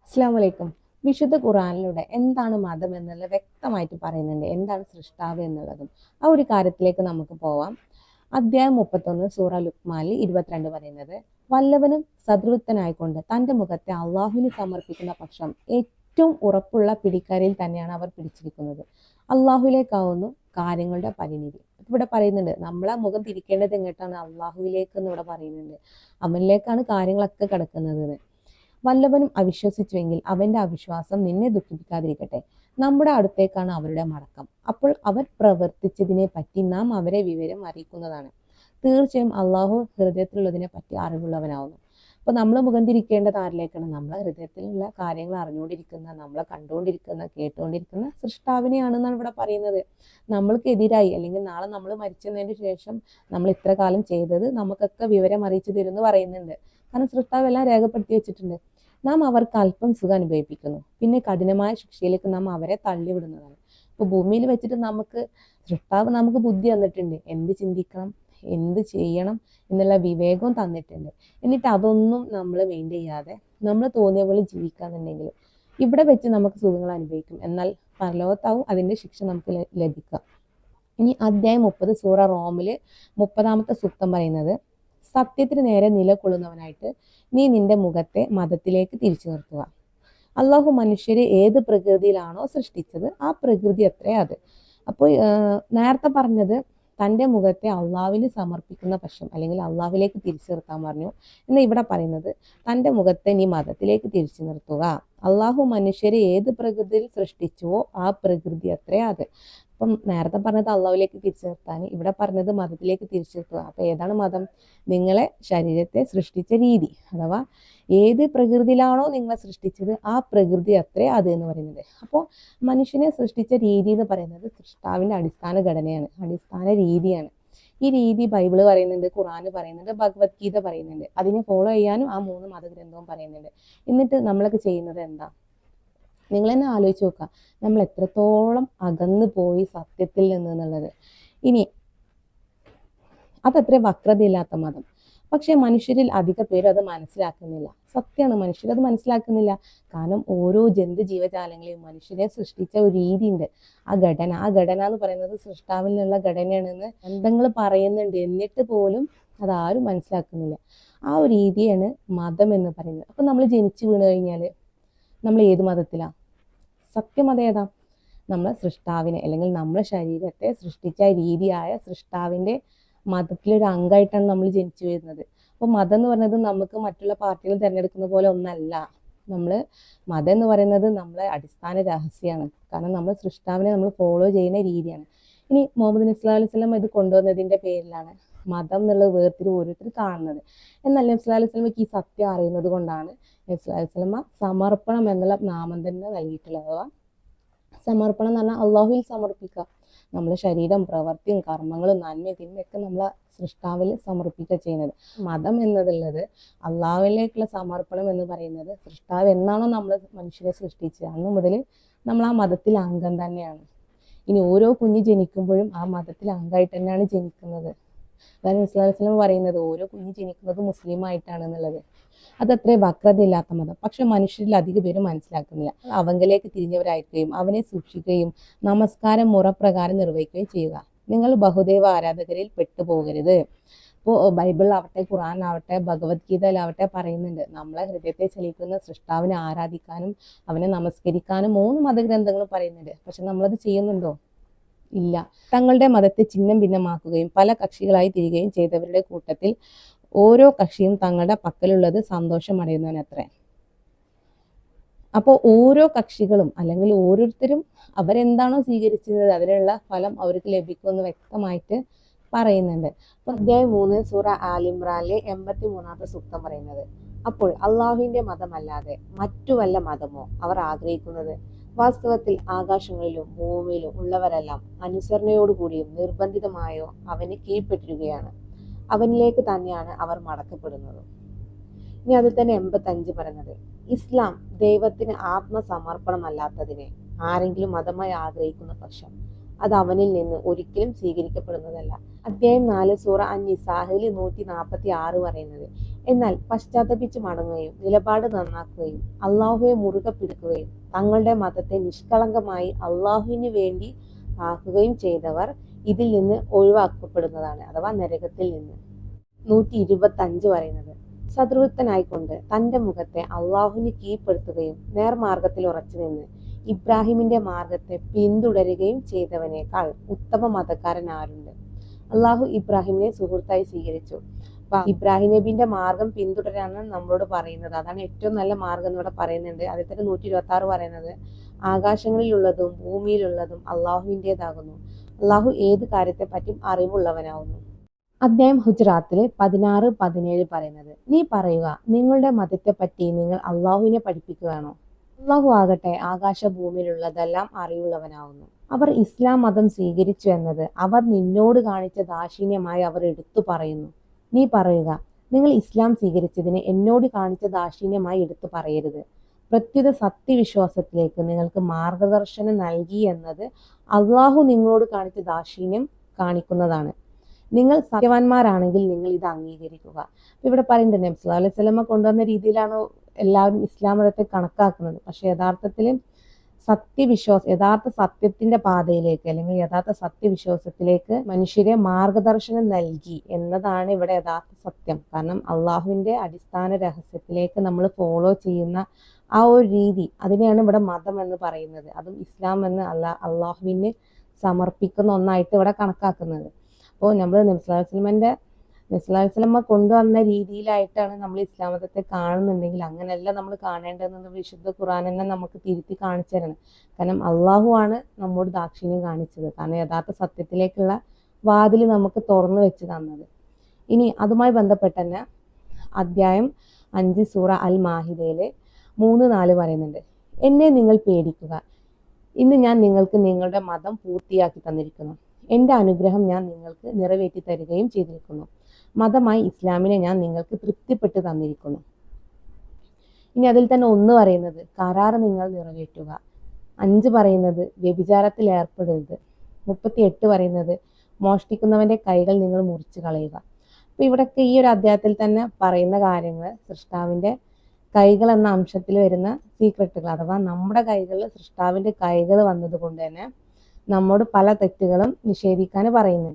അസ്സലാമു അലൈക്കും. വിശുദ്ധ ഖുർആനിലൂടെ എന്താണ് മതം എന്നുള്ളത് വ്യക്തമായിട്ട് പറയുന്നുണ്ട്. എന്താണ് സൃഷ്ടാവ് എന്നുള്ളതും. ആ ഒരു കാര്യത്തിലേക്ക് നമുക്ക് പോവാം. അധ്യായം 31 സൂറ ലുക്മാനിൽ 22 പറയുന്നത്, വല്ലവനും സദൃഢനായിക്കൊണ്ട് തന്റെ മുഖത്തെ അള്ളാഹുവിന് സമർപ്പിക്കുന്ന പക്ഷം ഏറ്റവും ഉറപ്പുള്ള പിടിക്കാരിൽ തന്നെയാണ് അവർ പിടിച്ചിരിക്കുന്നത്. അള്ളാഹുവിലേക്കാവുന്നു കാര്യങ്ങളുടെ പരിണിതി. ഇവിടെ പറയുന്നുണ്ട്, നമ്മളെ മുഖം തിരിക്കേണ്ടത് എങ്ങോട്ടാണ്? അള്ളാഹുവിലേക്ക് എന്ന് ഇവിടെ പറയുന്നുണ്ട്. അവനിലേക്കാണ് കാര്യങ്ങളൊക്കെ കിടക്കുന്നത്. വല്ലവനും അവിശ്വസിച്ചുവെങ്കിൽ അവന്റെ അവിശ്വാസം നിന്നെ ദുഃഖിപ്പിക്കാതിരിക്കട്ടെ. നമ്മുടെ അടുത്തേക്കാണ് അവരുടെ മടക്കം. അപ്പോൾ അവർ പ്രവർത്തിച്ചതിനെ പറ്റി നാം അവരെ വിവരം അറിയിക്കുന്നതാണ്. തീർച്ചയായും അള്ളാഹു ഹൃദയത്തിലുള്ളതിനെ പറ്റി അറിവുള്ളവനാവുന്നു. അപ്പൊ നമ്മൾ മുഖം തിരിക്കേണ്ടത് ആരിലേക്കാണ്? നമ്മളെ ഹൃദയത്തിലുള്ള കാര്യങ്ങൾ അറിഞ്ഞുകൊണ്ടിരിക്കുന്ന, നമ്മളെ കണ്ടുകൊണ്ടിരിക്കുന്ന, കേട്ടുകൊണ്ടിരിക്കുന്ന സൃഷ്ടാവിനെയാണെന്നാണ് ഇവിടെ പറയുന്നത്. നമ്മൾക്കെതിരായി അല്ലെങ്കിൽ നാളെ നമ്മൾ മരിച്ചതിന് ശേഷം നമ്മൾ ഇത്ര കാലം ചെയ്തത് നമുക്കൊക്കെ വിവരം അറിയിച്ചു തരുമെന്ന് പറയുന്നുണ്ട്. കാരണം സൃഷ്ടാവ് എല്ലാം രേഖപ്പെടുത്തി വെച്ചിട്ടുണ്ട്. നാം അവർക്ക് അല്പം സുഖം അനുഭവിപ്പിക്കുന്നു, പിന്നെ കഠിനമായ ശിക്ഷയിലേക്ക് നാം അവരെ തള്ളിവിടുന്നതാണ്. ഇപ്പൊ ഭൂമിയിൽ വെച്ചിട്ട് സൃഷ്ടാവ് നമുക്ക് ബുദ്ധി തന്നിട്ടുണ്ട്, എന്ത് ചിന്തിക്കണം, എന്ത് ചെയ്യണം എന്നുള്ള വിവേകവും തന്നിട്ടുണ്ട്. എന്നിട്ട് അതൊന്നും നമ്മൾ മെയിൻറ്റെയിൻ ചെയ്യാതെ നമ്മൾ തോന്നിയ പോലെ ജീവിക്കാന്നുണ്ടെങ്കിൽ ഇവിടെ വെച്ച് നമുക്ക് സുഖങ്ങൾ അനുഭവിക്കും, എന്നാൽ പരലോകത്താവും അതിന്റെ ശിക്ഷ നമുക്ക് ലഭിക്കുക. ഇനി അധ്യായം 30 സൂറ റോമില് 30-ാമത്തെ സൂക്തം പറയുന്നത്, സത്യത്തിന് നേരെ നിലകൊള്ളുന്നവനായിട്ട് നീ നിന്റെ മുഖത്തെ മതത്തിലേക്ക് തിരിച്ചു നിർത്തുക. അള്ളാഹു മനുഷ്യരെ ഏത് പ്രകൃതിയിലാണോ സൃഷ്ടിച്ചത് ആ പ്രകൃതി അത്രേ അത്. അപ്പോൾ നേരത്തെ പറഞ്ഞത് തൻ്റെ മുഖത്തെ അള്ളാഹുവിന് സമർപ്പിക്കുന്ന പക്ഷം അല്ലെങ്കിൽ അള്ളാഹുവിലേക്ക് തിരിച്ചു നിർത്താൻ പറഞ്ഞു. എന്നാൽ ഇവിടെ പറയുന്നത് തൻ്റെ മുഖത്തെ നീ മതത്തിലേക്ക് തിരിച്ചു നിർത്തുക. അള്ളാഹു മനുഷ്യരെ ഏത് പ്രകൃതിയിൽ സൃഷ്ടിച്ചുവോ ആ പ്രകൃതി അത്രേ അത്. അപ്പം നേരത്തെ പറഞ്ഞത് അള്ളാഹുവിലേക്ക് തിരിച്ചു നിർത്താൻ, ഇവിടെ പറഞ്ഞത് മതത്തിലേക്ക് തിരിച്ചു നിർത്തുക. അപ്പൊ ഏതാണ് മതം? നിങ്ങളെ ശരീരത്തെ സൃഷ്ടിച്ച രീതി, അഥവാ ഏത് പ്രകൃതിയിലാണോ നിങ്ങളെ സൃഷ്ടിച്ചത് ആ പ്രകൃതി അത്രേ അത് എന്ന് പറയുന്നത്. അപ്പോൾ മനുഷ്യനെ സൃഷ്ടിച്ച രീതി എന്ന് പറയുന്നത് സൃഷ്ടാവിന്റെ അടിസ്ഥാന ഘടനയാണ്, അടിസ്ഥാന രീതിയാണ്. ഈ രീതി ബൈബിള് പറയുന്നുണ്ട്, ഖുർആന് പറയുന്നുണ്ട്, ഭഗവത്ഗീത പറയുന്നുണ്ട്. അതിനെ ഫോളോ ചെയ്യാനും ആ 3 മതഗ്രന്ഥവും പറയുന്നുണ്ട്. എന്നിട്ട് നമ്മളൊക്കെ ചെയ്യുന്നത് എന്താ? നിങ്ങൾ തന്നെ ആലോചിച്ച് നോക്കുക, നമ്മൾ എത്രത്തോളം അകന്നു പോയി സത്യത്തിൽ നിന്ന് എന്നുള്ളത്. ഇനി അതത്ര വക്രതയില്ലാത്ത മതം. പക്ഷെ മനുഷ്യരിൽ അധിക പേരും അത് മനസ്സിലാക്കുന്നില്ല. സത്യമാണ്, മനുഷ്യരത് മനസ്സിലാക്കുന്നില്ല. കാരണം ഓരോ ജന്തു ജീവജാലങ്ങളെയും മനുഷ്യരെ സൃഷ്ടിച്ച ഒരു രീതിയുണ്ട്. ആ ഘടന എന്ന് പറയുന്നത് സൃഷ്ടാവിൽ നിന്നുള്ള ഘടനയാണെന്ന് ബന്ധങ്ങൾ പറയുന്നുണ്ട്. എന്നിട്ട് പോലും അതാരും മനസ്സിലാക്കുന്നില്ല. ആ ഒരു രീതിയാണ് മതം എന്ന് പറയുന്നത്. അപ്പൊ നമ്മൾ ജനിച്ചു വീണ് കഴിഞ്ഞാല് നമ്മൾ ഏത് മതത്തിലാ? സത്യമതം ഏതാ? നമ്മളെ സൃഷ്ടാവിനെ അല്ലെങ്കിൽ നമ്മളെ ശരീരത്തെ സൃഷ്ടിച്ച രീതിയായ സൃഷ്ടാവിന്റെ മതത്തിലൊരു അംഗമായിട്ടാണ് നമ്മൾ ജനിച്ചു വരുന്നത്. അപ്പോൾ മതം എന്ന് പറയുന്നത് നമുക്ക് മറ്റുള്ള പാർട്ടികൾ തിരഞ്ഞെടുക്കുന്ന പോലെ ഒന്നല്ല. മതം എന്ന് പറയുന്നത് നമ്മളെ അടിസ്ഥാന രഹസ്യമാണ്. കാരണം നമ്മൾ സൃഷ്ടാവിനെ നമ്മൾ ഫോളോ ചെയ്യുന്ന രീതിയാണ്. ഇനി മുഹമ്മദ് നബി സ്വല്ലല്ലാഹു അലൈഹി വസല്ലം ഇത് കൊണ്ടുവന്നതിന്റെ പേരിലാണ് മതം എന്നുള്ള വേർതിരിവ് ഓരോരുത്തർ കാണുന്നത്. എന്നാൽ നബി സ്വല്ലല്ലാഹു അലൈഹി വസല്ലമയ്ക്ക് ഈ സത്യം അറിയുന്നത് കൊണ്ടാണ് നബി സ്വല്ലല്ലാഹു അലൈഹി വസല്ലമ സമർപ്പണം എന്നുള്ള നാമം തന്നെ നൽകിയിട്ടുള്ളത്. അഥവാ സമർപ്പണം എന്ന് പറഞ്ഞാൽ അള്ളാഹുവിൽ സമർപ്പിക്കുക. നമ്മുടെ ശരീരം, പ്രവൃത്തിയും, കർമ്മങ്ങളും, നന്മയും തിന്മയൊക്കെ നമ്മളെ സൃഷ്ടാവിൽ സമർപ്പിക്കുക ചെയ്യുന്നത്. മതം എന്നതുള്ളത് അള്ളാഹുവിലേക്കുള്ള സമർപ്പണം എന്ന് പറയുന്നത് സൃഷ്ടാവ് എന്നാണോ നമ്മൾ മനുഷ്യരെ സൃഷ്ടിച്ചത് അന്ന് മുതൽ നമ്മൾ ആ മതത്തിൽ അംഗം തന്നെയാണ്. ഇനി ഓരോ കുഞ്ഞ് ജനിക്കുമ്പോഴും ആ മതത്തിൽ അംഗമായിട്ട് തന്നെയാണ് ജനിക്കുന്നത്. അതാണ് നബി സ്വല്ലല്ലാഹു അലൈഹി വസല്ലം പറയുന്നത് ഓരോ കുഞ്ഞ് ജനിക്കുന്നത് മുസ്ലിം ആയിട്ടാണ് എന്നുള്ളത്. അതത്രേ വക്രതയില്ലാത്ത മതം. പക്ഷെ മനുഷ്യരിൽ അധിക പേരും മനസ്സിലാക്കുന്നില്ല. അവങ്കലേക്ക് തിരിഞ്ഞവരായിരിക്കുകയും അവനെ സൂക്ഷിക്കുകയും നമസ്കാരം മുറപ്രകാരം നിർവഹിക്കുകയും ചെയ്യുക. നിങ്ങൾ ബഹുദൈവ ആരാധകരിൽ പെട്ടുപോകരുത്. ഇപ്പോൾ ബൈബിളിലാവട്ടെ, ഖുർആനിലാവട്ടെ, ഭഗവത്ഗീതയിലാവട്ടെ പറയുന്നുണ്ട്, നമ്മളെ ഹൃദയത്തെ ചലിക്കുന്ന സൃഷ്ടാവിനെ ആരാധിക്കാനും അവനെ നമസ്കരിക്കാനും 3 മതഗ്രന്ഥങ്ങളും പറയുന്നുണ്ട്. പക്ഷെ നമ്മളത് ചെയ്യുന്നുണ്ടോ? ഇല്ല. തങ്ങളുടെ മതത്തെ ചിഹ്നം ഭിന്നമാക്കുകയും പല കക്ഷികളായി തിരികുകയും ചെയ്തവരുടെ കൂട്ടത്തിൽ ഓരോ കക്ഷിയും തങ്ങളുടെ പക്കലുള്ളത് സന്തോഷമടയുന്നവനത്രേ. അപ്പോൾ ഓരോ കക്ഷികളും അല്ലെങ്കിൽ ഓരോരുത്തരും അവരെന്താണോ സ്വീകരിച്ചത് അതിനുള്ള ഫലം അവർക്ക് ലഭിക്കുമെന്ന് വ്യക്തമായിട്ട് പറയുന്നുണ്ട്. അപ്പൊ അധ്യായം 3 സൂറ ആലിമ്രാനിലെ 83-ാമത്തെ സൂക്തം പറയുന്നത്, അപ്പോൾ അള്ളാഹുവിന്റെ മതമല്ലാതെ മറ്റു വല്ല മതമോ അവർ ആഗ്രഹിക്കുന്നത്? വാസ്തവത്തിൽ ആകാശങ്ങളിലും ഭൂമിയിലും ഉള്ളവരെല്ലാം അനുസരണയോടുകൂടിയും നിർബന്ധിതമായോ അവന് കീഴ്പ്പെട്ടിരിക്കുകയാണ്. അവനിലേക്ക് തന്നെയാണ് അവർ മടക്കപ്പെടുന്നത്. ഇനി അതിൽ തന്നെ 85 പറയുന്നത്, ഇസ്ലാം ദൈവത്തിന് ആത്മസമർപ്പണമല്ലാത്തതിനെ ആരെങ്കിലും മതമായി ആഗ്രഹിക്കുന്ന പക്ഷം അത് അവനിൽ നിന്ന് ഒരിക്കലും സ്വീകരിക്കപ്പെടുന്നതല്ല. അധ്യായം 4 സൂറ അൻ-നിസാഇൽ 146 പറയുന്നത്, എന്നാൽ പശ്ചാത്തപിച്ച് മടങ്ങുകയും നിലപാട് നന്നാക്കുകയും അള്ളാഹുവെ മുറുകെ പിടിക്കുകയും തങ്ങളുടെ മതത്തെ നിഷ്കളങ്കമായി അള്ളാഹുവിന് വേണ്ടി ആക്കുകയും ചെയ്തവർ ഇതിൽ നിന്ന് ഒഴിവാക്കപ്പെടുന്നതാണ്, അഥവാ നരകത്തിൽ നിന്ന്. 125 പറയുന്നത്, സദൃഢനായിക്കൊണ്ട് തന്റെ മുഖത്തെ അള്ളാഹുവിന് കീഴ്പ്പെടുത്തുകയും നേർമാർഗത്തിൽ ഉറച്ചു നിന്ന് ഇബ്രാഹിമിന്റെ മാർഗത്തെ പിന്തുടരുകയും ചെയ്തവനേക്കാൾ ഉത്തമ മതക്കാരൻ ആരുണ്ട്? അള്ളാഹു ഇബ്രാഹിമിനെ സുഹൃത്തായി സ്വീകരിച്ചു. അപ്പൊ ഇബ്രാഹിം നബിന്റെ മാർഗം പിന്തുടരാനാണ് നമ്മളോട് പറയുന്നത്. അതാണ് ഏറ്റവും നല്ല മാർഗം എന്ന് ഇവിടെ പറയുന്നുണ്ട്. അതിൽ തന്നെ 126 പറയുന്നത്, ആകാശങ്ങളിലുള്ളതും ഭൂമിയിലുള്ളതും അള്ളാഹുവിൻ്റെതാകുന്നു. അള്ളാഹു ഏത് കാര്യത്തെ പറ്റിയും അറിവുള്ളവനാവുന്നു. അദ്ധ്യായം ഹുജ്റാത്തിൽ 16-17 പറയുന്നത്, നീ പറയുക, നിങ്ങളുടെ മതത്തെ പറ്റി നിങ്ങൾ അള്ളാഹുവിനെ പഠിപ്പിക്കുകയാണോ? അള്ളാഹു ആകട്ടെ ആകാശഭൂമിയിലുള്ളതെല്ലാം അറിവുള്ളവനാവുന്നു. അവർ ഇസ്ലാം മതം സ്വീകരിച്ചു എന്നത് അവർ നിന്നോട് കാണിച്ച ദാക്ഷിണ്യമായി അവർ എടുത്തു പറയുന്നു. നീ പറയുക, നിങ്ങൾ ഇസ്ലാം സ്വീകരിച്ചതിന് എന്നോട് കാണിച്ച ദാക്ഷിണ്യമായി എടുത്തു പറയരുത്. പ്രത്യുത സത്യവിശ്വാസത്തിലേക്ക് നിങ്ങൾക്ക് മാർഗദർശനം നൽകി എന്നത് അള്ളാഹു നിങ്ങളോട് കാണിച്ച ദാക്ഷിണ്യം കാണിക്കുന്നതാണ്. നിങ്ങൾ സത്യവാന്മാരാണെങ്കിൽ നിങ്ങൾ ഇത് അംഗീകരിക്കുക. ഇവിടെ പറയുന്നുണ്ട്, നബി സല്ലല്ലാഹു അലൈഹി വസല്ലമ കൊണ്ടുവന്ന രീതിയിലാണ് എല്ലാവരും ഇസ്ലാം മതത്തെ കണക്കാക്കുന്നത്. പക്ഷെ യഥാർത്ഥത്തിൽ യഥാർത്ഥ സത്യത്തിന്റെ പാതയിലേക്ക് അല്ലെങ്കിൽ യഥാർത്ഥ സത്യവിശ്വാസത്തിലേക്ക് മനുഷ്യരെ മാർഗദർശനം നൽകി എന്നതാണ് ഇവിടെ യഥാർത്ഥ സത്യം. കാരണം അള്ളാഹുവിന്റെ അടിസ്ഥാന രഹസ്യത്തിലേക്ക് നമ്മൾ ഫോളോ ചെയ്യുന്ന ആ ഒരു രീതി, അതിനെയാണ് ഇവിടെ മതം എന്ന് പറയുന്നത്. അതും ഇസ്ലാം എന്ന് അള്ളാഹുവിന് സമർപ്പിക്കുന്ന ഒന്നായിട്ട് ഇവിടെ കണക്കാക്കുന്നത്. അപ്പോൾ നമ്മൾ നബി സല്ലല്ലാഹു അലൈഹി വസല്ലമ കൊണ്ടുവന്ന രീതിയിലായിട്ടാണ് നമ്മൾ ഇസ്ലാം മതത്തെ കാണുന്നുണ്ടെങ്കിൽ അങ്ങനെയല്ല നമ്മൾ കാണേണ്ടതെന്ന് വിശുദ്ധ ഖുർആൻ തന്നെ നമുക്ക് തിരുത്തി കാണിച്ചു തരണം. കാരണം അള്ളാഹു ആണ് നമ്മോട് ദാക്ഷിണ്യം കാണിച്ചത്. കാരണം യഥാർത്ഥ സത്യത്തിലേക്കുള്ള വാതിൽ നമുക്ക് തുറന്നു വെച്ച് തന്നത്. ഇനി അതുമായി ബന്ധപ്പെട്ട് തന്നെ അദ്ധ്യായം 5 സൂറ അൽ മാഹിദയില് 3-4 പറയുന്നുണ്ട്, എന്നെ നിങ്ങൾ പേടിക്കുക, ഇന്ന് ഞാൻ നിങ്ങൾക്ക് നിങ്ങളുടെ മതം പൂർത്തിയാക്കി തന്നിരിക്കുന്നു. എൻ്റെ അനുഗ്രഹം ഞാൻ നിങ്ങൾക്ക് നിറവേറ്റി തരികയും ചെയ്തിരിക്കുന്നു. മതമായി ഇസ്ലാമിനെ ഞാൻ നിങ്ങൾക്ക് തൃപ്തിപ്പെട്ട് തന്നിരിക്കുന്നു. ഇനി അതിൽ തന്നെ 1 പറയുന്നത്, കരാറ് നിങ്ങൾ നിറവേറ്റുക. 5 പറയുന്നത്, വ്യഭിചാരത്തിൽ ഏർപ്പെടരുത്. 38 പറയുന്നത്, മോഷ്ടിക്കുന്നവന്റെ കൈകൾ നിങ്ങൾ മുറിച്ചു കളയുക. അപ്പൊ ഇവിടൊക്കെ ഈ ഒരു അധ്യായത്തിൽ തന്നെ പറയുന്ന കാര്യങ്ങൾ സൃഷ്ടാവിന്റെ കൈകൾ എന്ന അംശത്തിൽ വരുന്ന സീക്രട്ടുകൾ, അഥവാ നമ്മുടെ കൈകളിൽ സൃഷ്ടാവിന്റെ കൈകൾ വന്നത് കൊണ്ട് തന്നെ നമ്മോട് പല തെറ്റുകളും നിഷേധിക്കാൻ പറയുന്നുണ്ട്.